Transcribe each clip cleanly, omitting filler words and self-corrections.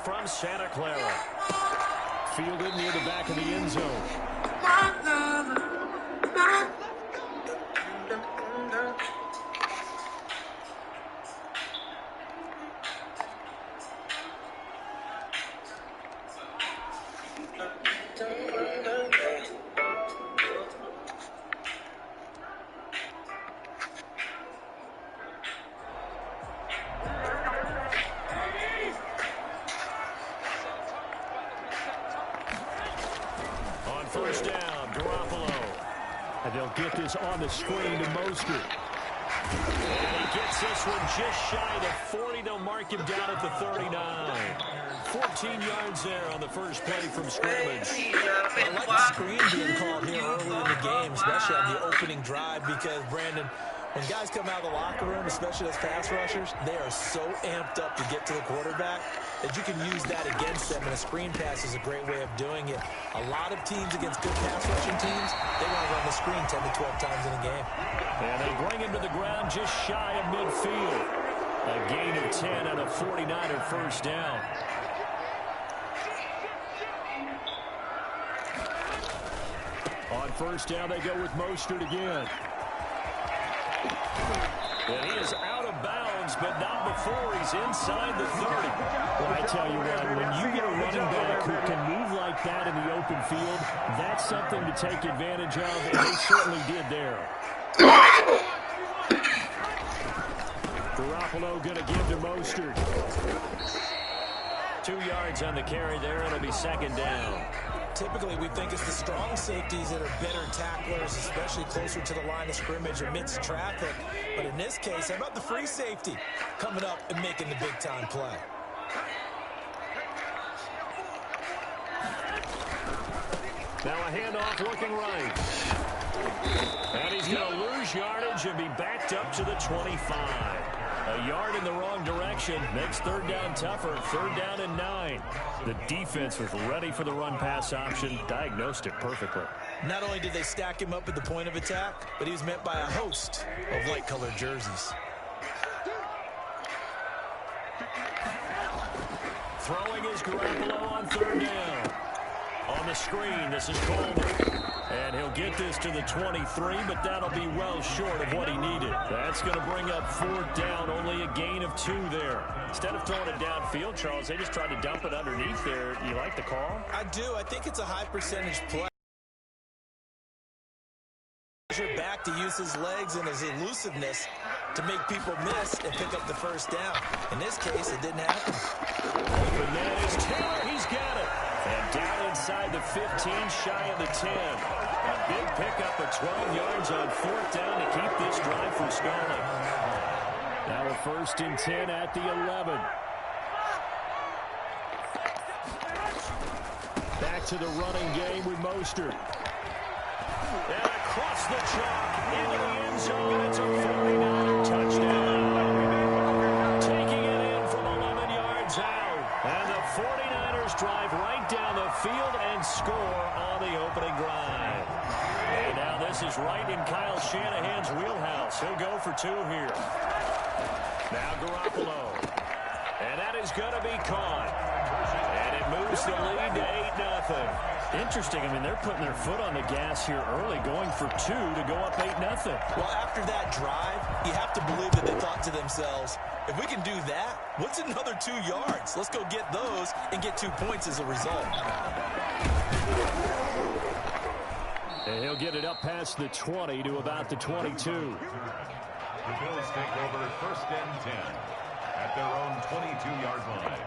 from Santa Clara. Fielded near the back of the end zone. First down, Garoppolo. And they'll get this on the screen to Mostert. And he gets this one just shy of 40. They'll mark him down at the 39. 14 yards there on the first play from scrimmage. I like the screen being called here early in the game, especially on the opening drive, because, Brandon, when guys come out of the locker room, especially as pass rushers, they are so amped up to get to the quarterback that you can use that against them, and a screen pass is a great way of doing it. A lot of teams against good pass rushing teams, they want to run the screen 10 to 12 times in a game. And they bring him to the ground just shy of midfield. A gain of 10 on a 49er first down. On first down, they go with Mostert again. And he is out of bounds, but not before he's inside the 30. Well, I tell you what, when you get a running back who can move like that in the open field, that's something to take advantage of, and they certainly did there. Garoppolo going to give to Mostert. 2 yards on the carry there. It'll be second down. Typically, we think it's the strong safeties that are better tacklers, especially closer to the line of scrimmage amidst traffic. But in this case, how about the free safety coming up and making the big-time play? Now a handoff looking right. And he's going to lose yardage and be backed up to the 25. A yard in the wrong direction makes third down tougher. Third down and 9. The defense was ready for the run-pass option, diagnosed it perfectly. Not only did they stack him up at the point of attack, but he was met by a host of light-colored jerseys. Throwing is Garoppolo on third down. On the screen, this is Coleman. And he'll get this to the 23, but that'll be well short of what he needed. That's going to bring up fourth down, only a gain of 2 there. Instead of throwing it downfield, Charles, they just tried to dump it underneath there. You like the call? I do. I think it's a high-percentage play. Back to use his legs and his elusiveness to make people miss and pick up the first down. In this case, it didn't happen. Open man is Taylor. He's got it. And down inside the 15, shy of the 10. A big pickup of 12 yards on fourth down to keep this drive from stalling. Now a first and 10 at the 11. Back to the running game with Mostert. And across the chalk into the end zone. It's a 49er touchdown. Taking it in from 11 yards out. And the 49ers drive right down the field and score on the opening drive. And now this is right in Kyle Shanahan's wheelhouse. He'll go for 2 here. Now Garoppolo. And that is going to be caught. And it moves the lead to 8-0. Interesting. I mean, they're putting their foot on the gas here early, going for 2 to go up 8-0. Well, after that drive, you have to believe that they thought to themselves, if we can do that, what's another 2 yards? Let's go get those and get 2 points as a result. And he'll get it up past the 20 to about the 22. The Bills take over first and 10 at their own 22-yard line.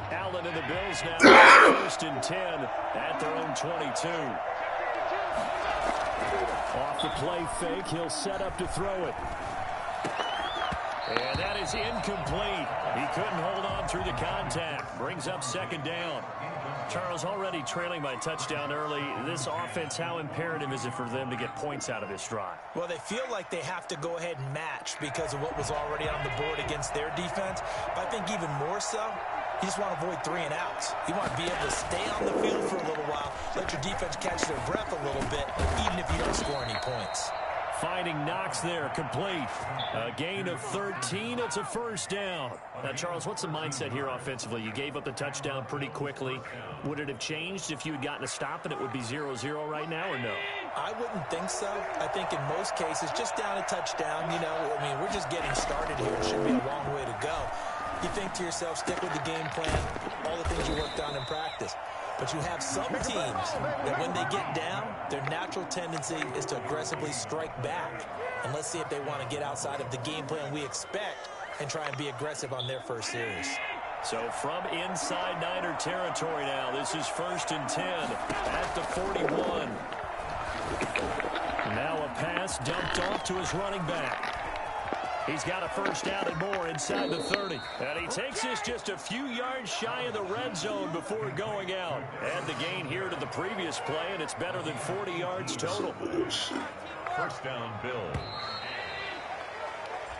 Allen and the Bills now first and 10 at their own 22. Off the play fake, he'll set up to throw it. And that is incomplete. He couldn't hold on through the contact. Brings up second down. Charles, already trailing by a touchdown early. This offense, how imperative is it for them to get points out of this drive? Well, they feel like they have to go ahead and match because of what was already on the board against their defense. But I think even more so, You just want to avoid 3 and outs. You want to be able to stay on the field for a little while, let your defense catch their breath a little bit, even if you don't score any points. Finding Knox there, complete. A gain of 13, it's a first down. Now, Charles, what's the mindset here offensively? You gave up the touchdown pretty quickly. Would it have changed if you had gotten a stop and it would be 0-0 right now, or no? I wouldn't think so. I think in most cases, just down a touchdown, you know, I mean, we're just getting started here. It should be a long way to go. You think to yourself, stick with the game plan, all the things you worked on in practice. But you have some teams that when they get down, their natural tendency is to aggressively strike back. And let's see if they want to get outside of the game plan we expect and try and be aggressive on their first series. So from inside Niner territory now, this is 1st and 10 at the 41. Now a pass dumped off to his running back. He's got a first down and more inside the 30. And he takes this just a few yards shy of the red zone before going out. Add the gain here to the previous play, and it's better than 40 yards total. First down, Bills.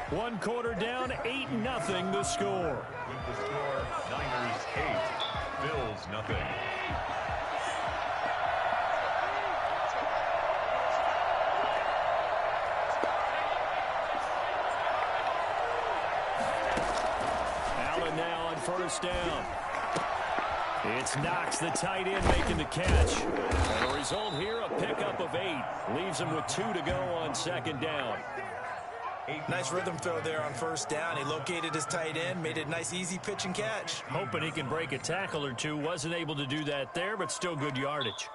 1 quarter down, 8-0 the score. With the score, Niners 8, Bills nothing. Now on first down. It's Knox, the tight end, making the catch. And the result here, a pickup of 8. Leaves him with 2 to go on 2nd down. Nice rhythm throw there on first down. He located his tight end, made it a nice, easy pitch and catch. Hoping he can break a tackle or two. Wasn't able to do that there, but still good yardage.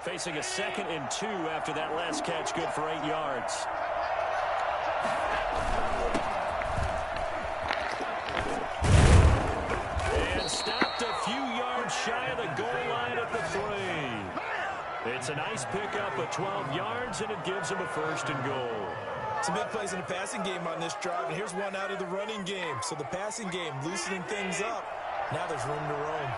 Facing a 2nd and 2 after that last catch, good for 8 yards. And stopped a few yards shy of the goal line at the 3. It's a nice pickup of 12 yards, and it gives him a 1st and goal. Some big plays in the passing game on this drive, and here's one out of the running game. So the passing game loosening things up. Now there's room to roam.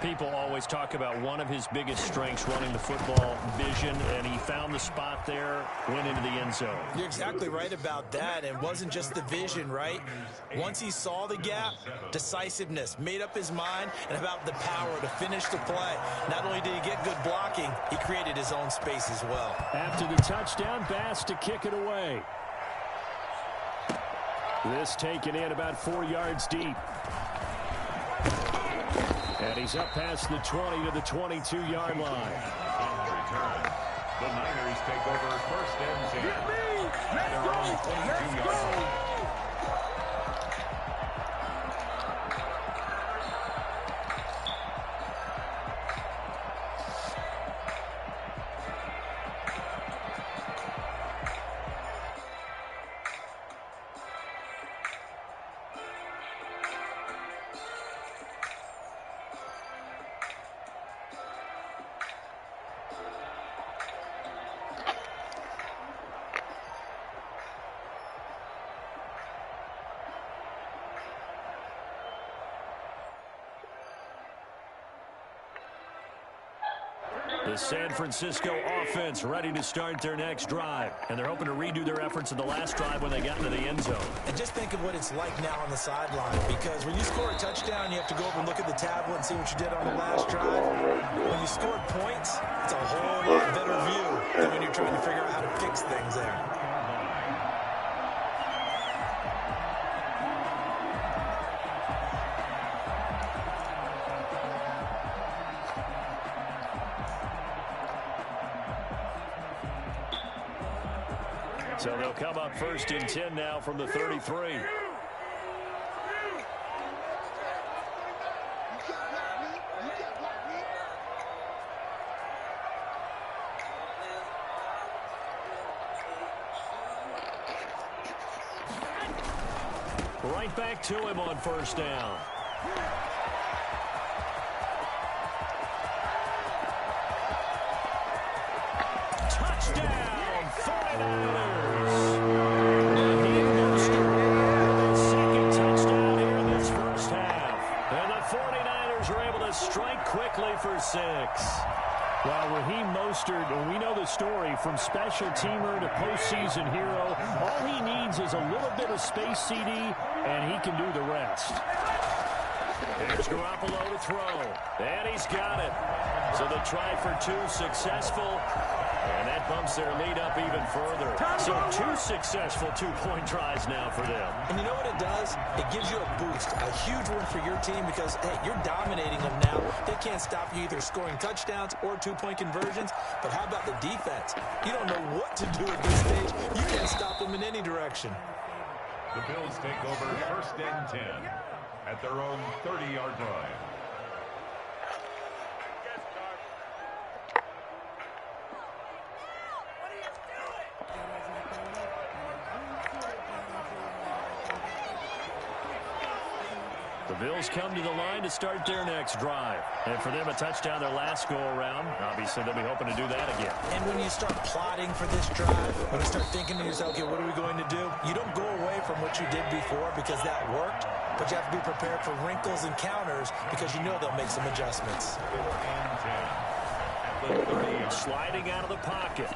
People always talk about one of his biggest strengths running the football, vision, and he found the spot there, went into the end zone. You're exactly right about that, and it wasn't just the vision, right? Once he saw the gap, decisiveness, made up his mind, and about the power to finish the play. Not only did he get good blocking, he created his own space as well. After the touchdown, Bass to kick it away. This taken in about 4 yards deep. And he's up past the 20 to the 22-yard line. Return. The Niners take over 1st and 10 at their own 22-yard line. The San Francisco offense ready to start their next drive. And they're hoping to redo their efforts in the last drive when they got into the end zone. And just think of what it's like now on the sideline, because when you score a touchdown, you have to go over and look at the tablet and see what you did on the last drive. When you scored points, it's a whole lot better view than when you're trying to figure out how to fix things there. So they'll come up 1st and 10 now from the 33. Right back to him on 1st down. Touchdown, 49ers. Strike quickly for Well, Raheem Mostert, and we know the story, from special teamer to postseason hero, all he needs is a little bit of space, CD, and he can do the rest. Here's Garoppolo to throw, and he's got it. So the try for two successful, and that bumps their lead up even further. So two successful two-point tries now for them. And you know what it does? It gives you a boost, a huge one for your team because, hey, you're dominating them now. They can't stop you either scoring touchdowns or two-point conversions. But how about the defense? You don't know what to do at this stage. You can't stop them in any direction. The Bills take over 1st and 10 at their own 30-yard line. The Bills come to the line to start their next drive. And for them, a touchdown their last go-around. Obviously, they'll be hoping to do that again. And when you start plotting for this drive, when you start thinking to yourself, okay, what are we going to do? You don't go away from what you did before because that worked, but you have to be prepared for wrinkles and counters because you know they'll make some adjustments. 5th and 10. Sliding out of the pocket.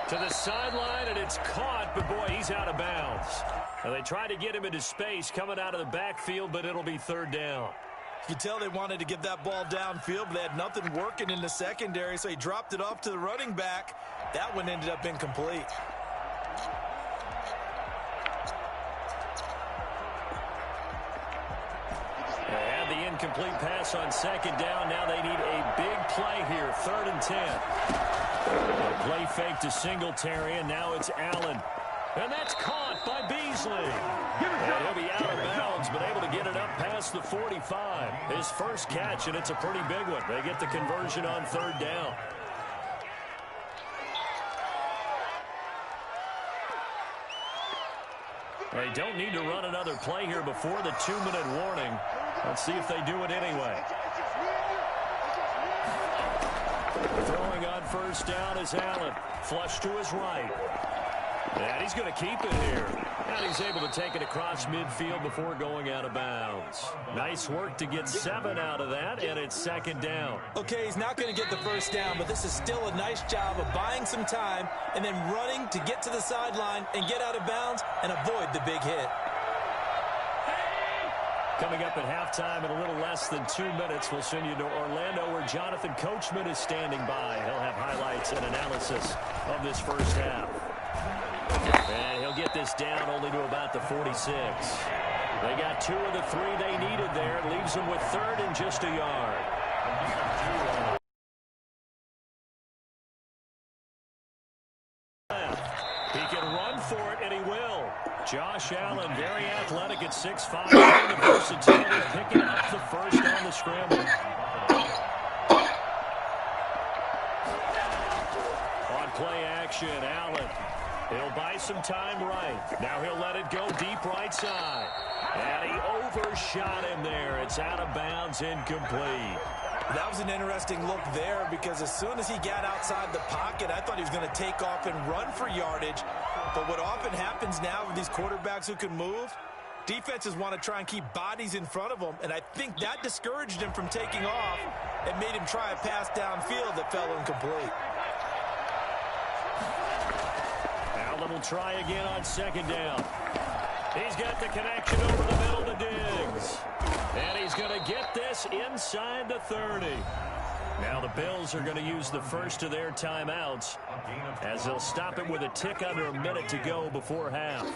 To the sideline, and it's caught, but boy, he's out of bounds. Now, they tried to get him into space coming out of the backfield, but it'll be 3rd down. You could tell they wanted to get that ball downfield, but they had nothing working in the secondary, so he dropped it off to the running back. That one ended up incomplete. They had the incomplete pass on 2nd down. Now they need a big play here, 3rd and 10. A play fake to Singletary, and now it's Allen. And that's caught by Beasley. And he'll be out of bounds, but able to get it up past the 45. His first catch, and it's a pretty big one. They get the conversion on 3rd down. They don't need to run another play here before the 2-minute warning. Let's see if they do it anyway. Throwing on 1st down is Allen. Flush to his right. And he's going to keep it here. And he's able to take it across midfield before going out of bounds. Nice work to get 7 out of that, and it's 2nd down. Okay, he's not going to get the 1st down, but this is still a nice job of buying some time and then running to get to the sideline and get out of bounds and avoid the big hit. Coming up at halftime in a little less than 2 minutes, we'll send you to Orlando where Jonathan Coachman is standing by. He'll have highlights and analysis of this first half. And he'll get this down only to about the 46. They got 2 of the 3 they needed there. It leaves them with 3rd and just a yard. He can run for it, and he will. Josh Allen, very athletic at 6'5", the versatility, picking up the first on the scramble. On play action, Allen. He'll buy some time right. Now he'll let it go deep right side. And he overshot him there. It's out of bounds, incomplete. That was an interesting look there because as soon as he got outside the pocket, I thought he was going to take off and run for yardage. But what often happens now with these quarterbacks who can move, defenses want to try and keep bodies in front of them, and I think that discouraged him from taking off and made him try a pass downfield that fell incomplete. Allen will try again on 2nd down. He's got the connection over the middle to Diggs. And he's going to get this inside the 30. Now the Bills are going to use the first of their timeouts as they'll stop him with a tick under a minute to go before half.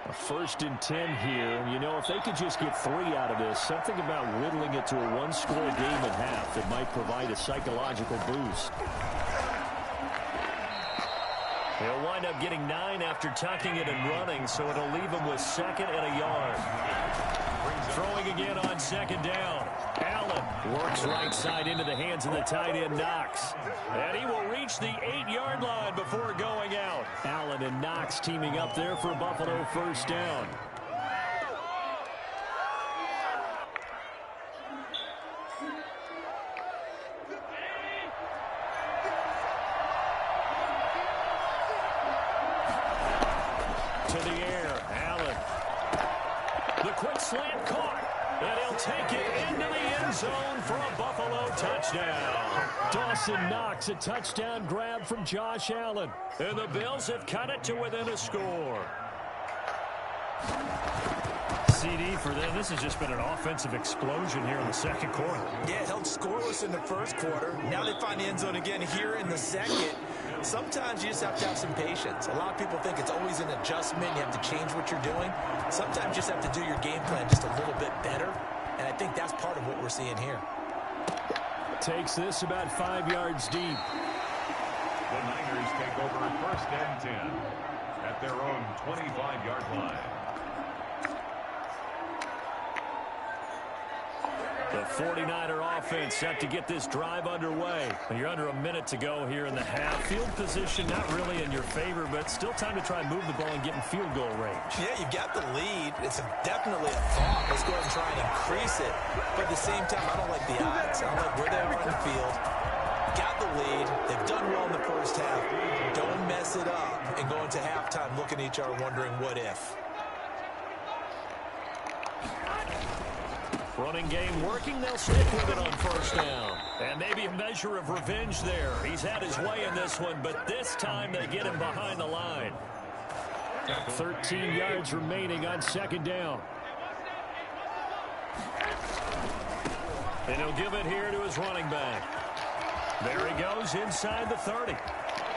A 1st and 10 here. You know, if they could just get 3 out of this, something about whittling it to a 1-score game at half that might provide a psychological boost. He'll wind up getting 9 after tucking it and running, so it'll leave him with 2nd and a yard. Throwing again on 2nd down. Allen works right side into the hands of the tight end Knox. And he will reach the 8-yard line before going out. Allen and Knox teaming up there for Buffalo 1st down. To the air, Allen. The slant caught. And he'll take it into the end zone for a Buffalo touchdown. Dawson Knox, a touchdown grab from Josh Allen. And the Bills have cut it to within a score. CD for them. This has just been an offensive explosion here in the second quarter. Yeah, held scoreless in the first quarter. Now they find the end zone again here in the second. Sometimes you just have to have some patience. A lot of people think it's always an adjustment. You have to change what you're doing. Sometimes you just have to do your game plan just a little bit better. And I think that's part of what we're seeing here. Takes this about 5 yards deep. The Niners take over 1st and 10 at their own 25-yard line. The 49er offense set to get this drive underway. You're under a minute to go here in the half. Field position not really in your favor, but still time to try and move the ball and get in field goal range. Yeah, you've got the lead. It's definitely a thought. Let's go ahead and try and increase it. But at the same time, I don't like the odds. I don't like where they are on the field. Got the lead. They've done well in the first half. Don't mess it up and go into halftime looking at each other wondering what if. Running game working. They'll stick with it on 1st down. And maybe a measure of revenge there. He's had his way in this one, but this time they get him behind the line. 13 yards remaining on 2nd down. And he'll give it here to his running back. There he goes inside the 30.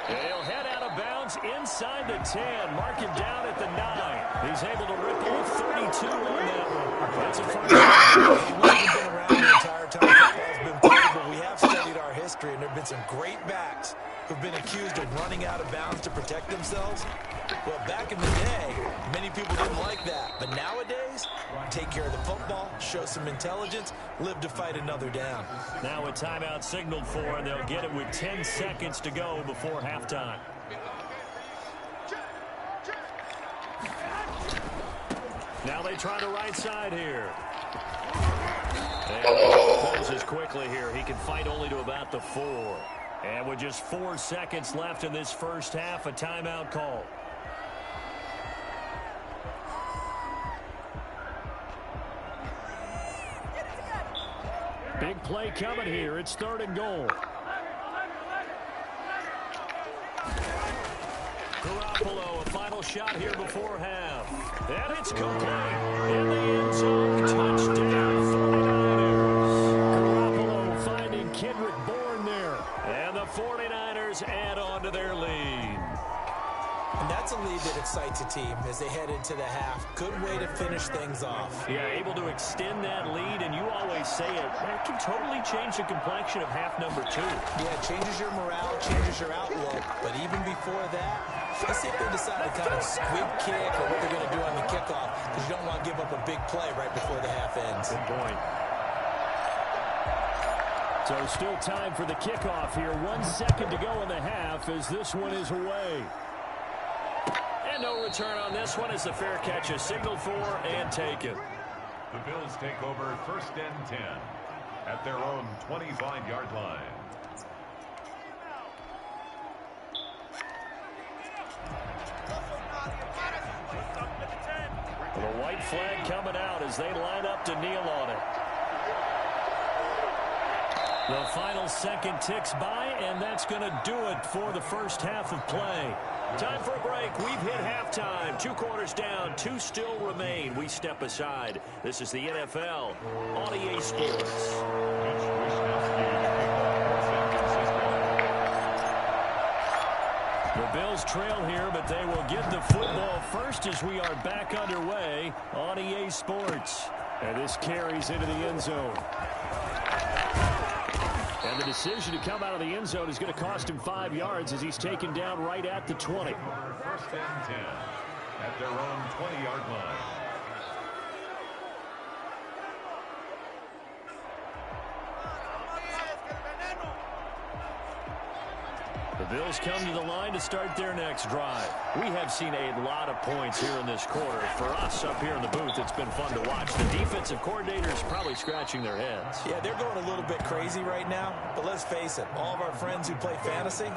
He'll head out of bounds inside the 10. Mark him down at the 9. He's able to rip off 32 on that one. That's a first down. We've been around the entire time football's been played, but we have studied our history, and there have been some great backs who've been accused of running out of bounds to protect themselves. Well, back in the day, many people didn't like that. But nowadays, take care of the football, show some intelligence, live to fight another down. Now a timeout signaled for, and they'll get it with 10 seconds to go before halftime. Now they try the right side here. And closes quickly here. He can fight only to about the 4. And with just 4 seconds left in this first half, a timeout call. Big play coming here. It's 3rd and goal. Garoppolo, a final shot here before half. And it's complete. In the end zone, touchdown 49ers. Garoppolo finding Kendrick Bourne there. And the 49ers add on to their lead. And that's a lead that excites a team as they head into the half. Good way to finish things off. Yeah, able to extend that lead, and you always say it, that can totally change the complexion of half number 2. Yeah, it changes your morale, changes your outlook. But even before that, let's see if they decide to kind of squib kick or what they're going to do on the kickoff, because you don't want to give up a big play right before the half ends. Good point. So still time for the kickoff here. 1 second to go in the half as this one is away. And no return on this one as the fair catch is signaled for and taken. The Bills take over 1st and 10 at their own 25-yard line. The white flag coming out as they line up to kneel on it. The final second ticks by, and that's going to do it for the first half of play. Time for a break. We've hit halftime. 2 quarters down. 2 still remain. We step aside. This is the NFL on EA Sports. The Bills trail here, but they will get the football first as we are back underway on EA Sports. And this carries into the end zone. And the decision to come out of the end zone is going to cost him 5 yards as he's taken down right at the 20. 1st and 10 at their own 20-yard line. The Bills come to the line to start their next drive. We have seen a lot of points here in this quarter. For us up here in the booth, it's been fun to watch. The defensive coordinators probably scratching their heads. Yeah, they're going a little bit crazy right now. But let's face it, all of our friends who play fantasy,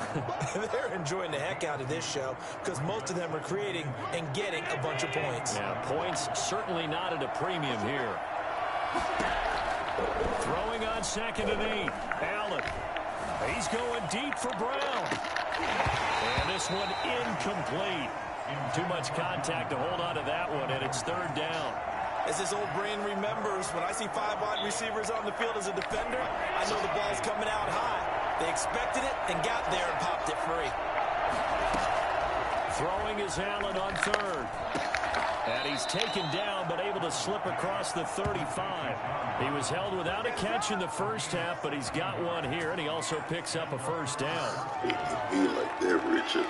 they're enjoying the heck out of this show because most of them are creating and getting a bunch of points. Yeah, points certainly not at a premium here. Throwing on 2nd and 8. Allen. He's going deep for Brown. And this one incomplete. Too much contact to hold on to that one, and it's 3rd down. As this old brain remembers, when I see 5 wide receivers on the field as a defender, I know the ball's coming out high. They expected it and got there and popped it free. Throwing is Allen on 3rd. And he's taken down, but able to slip across the 35. He was held without a catch in the first half, but he's got one here, and he also picks up a 1st down. Be like that, Richard.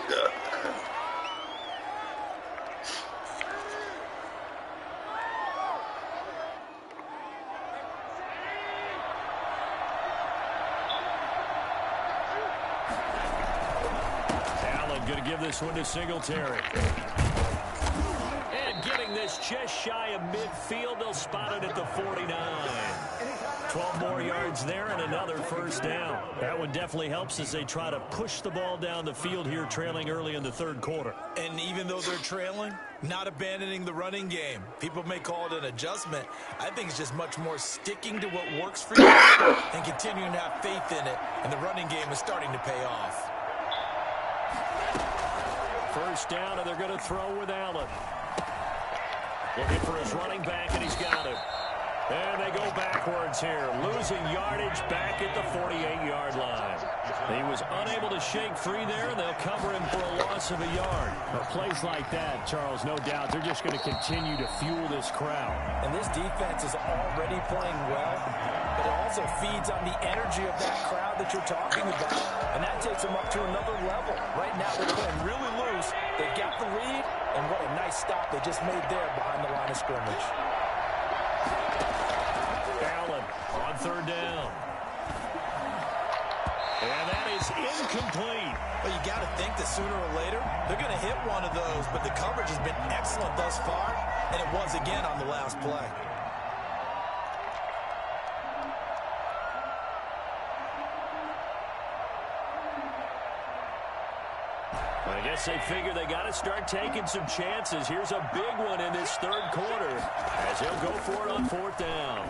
Allen going to give this one to Singletary. Getting this just shy of midfield. They'll spot it at the 49. 12 more yards there and another 1st down. That one definitely helps as they try to push the ball down the field here, trailing early in the 3rd quarter. And even though they're trailing, not abandoning the running game. People may call it an adjustment. I think it's just much more sticking to what works for you and continuing to have faith in it. And the running game is starting to pay off. 1st down, and they're going to throw with Allen. Looking for his running back, and he's got it. And they go backwards here, losing yardage back at the 48-yard line. He was unable to shake free there, and they'll cover him for a loss of a yard. Well, plays like that, Charles, no doubt, they're just going to continue to fuel this crowd. And this defense is already playing well, but it also feeds on the energy of that crowd that you're talking about, and that takes them up to another level. Right now, they're playing really loose. They've got the lead, and what a nice stop they just made there behind the line of scrimmage. Allen on 3rd down. And that is incomplete. Well, you got to think that sooner or later, they're going to hit one of those, but the coverage has been excellent thus far, and it was again on the last play. I guess they figure they got to start taking some chances. Here's a big one in this 3rd quarter as he'll go for it on 4th down.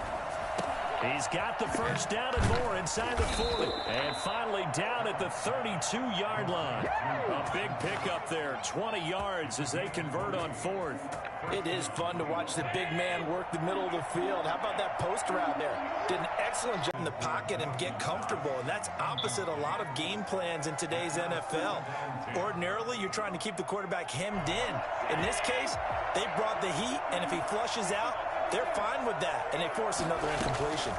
He's got the 1st down and more inside the 40. And finally down at the 32-yard line. A big pickup there, 20 yards as they convert on 4th. It is fun to watch the big man work the middle of the field. How about that post route there? Did an excellent job in the pocket and get comfortable, and that's opposite a lot of game plans in today's NFL. Ordinarily, you're trying to keep the quarterback hemmed in. In this case, they brought the heat, and if he flushes out, they're fine with that, and they force another incompletion.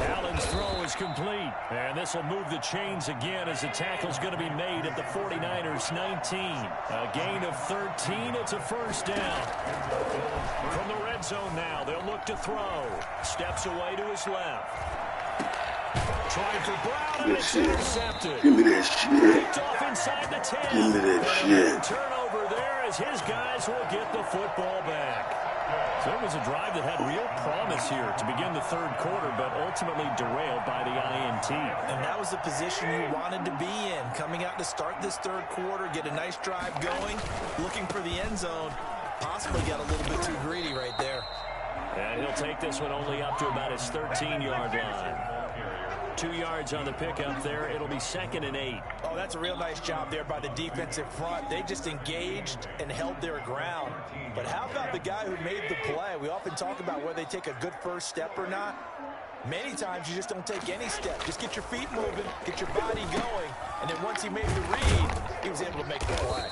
Allen's throw is complete, and this will move the chains again as the tackle's going to be made at the 49ers 19. A gain of 13. It's a 1st down. From the red zone now, they'll look to throw. Steps away to his left. Trying for Brown, and it's intercepted. Give me that shit. Picked off inside the 10. Give me that shit. Turnover there as his guys will get the football back. So it was a drive that had real promise here to begin the 3rd quarter, but ultimately derailed by the INT. And that was the position you wanted to be in, coming out to start this 3rd quarter, get a nice drive going, looking for the end zone. Possibly got a little bit too greedy right there. And he'll take this one only up to about his 13-yard line. 2 yards on the pickup there. It'll be 2nd and 8. Oh, that's a real nice job there by the defensive front. They just engaged and held their ground. But how about the guy who made the play? We often talk about whether they take a good first step or not. Many times you just don't take any step. Just get your feet moving, get your body going, and then once he made the read, he was able to make the play.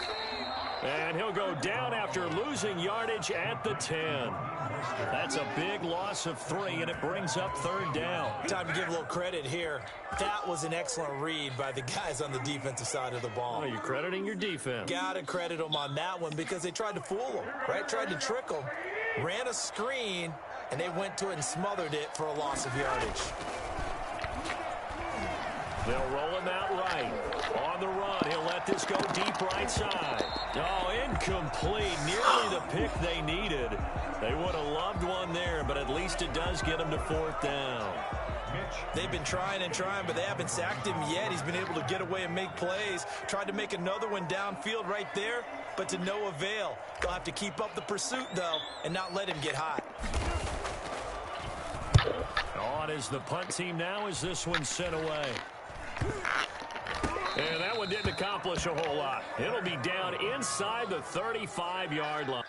And he'll go down after losing yardage at the 10. That's a big loss of 3, and it brings up 3rd down. Time to give a little credit here. That was an excellent read by the guys on the defensive side of the ball. Oh, you're crediting your defense. Gotta credit them on that one because they tried to fool them, right? Tried to trick them. Ran a screen, and they went to it and smothered it for a loss of yardage. They'll roll him out right. On the run, he'll let this go deep right side. Oh, incomplete. Nearly the pick they needed. They would have loved one there, but at least it does get them to 4th down. They've been trying and trying, but they haven't sacked him yet. He's been able to get away and make plays. Tried to make another one downfield right there, but to no avail. They'll have to keep up the pursuit, though, and not let him get hot. On is the punt team now as this one's sent away. And that one didn't accomplish a whole lot. It'll be down inside the 35-yard line.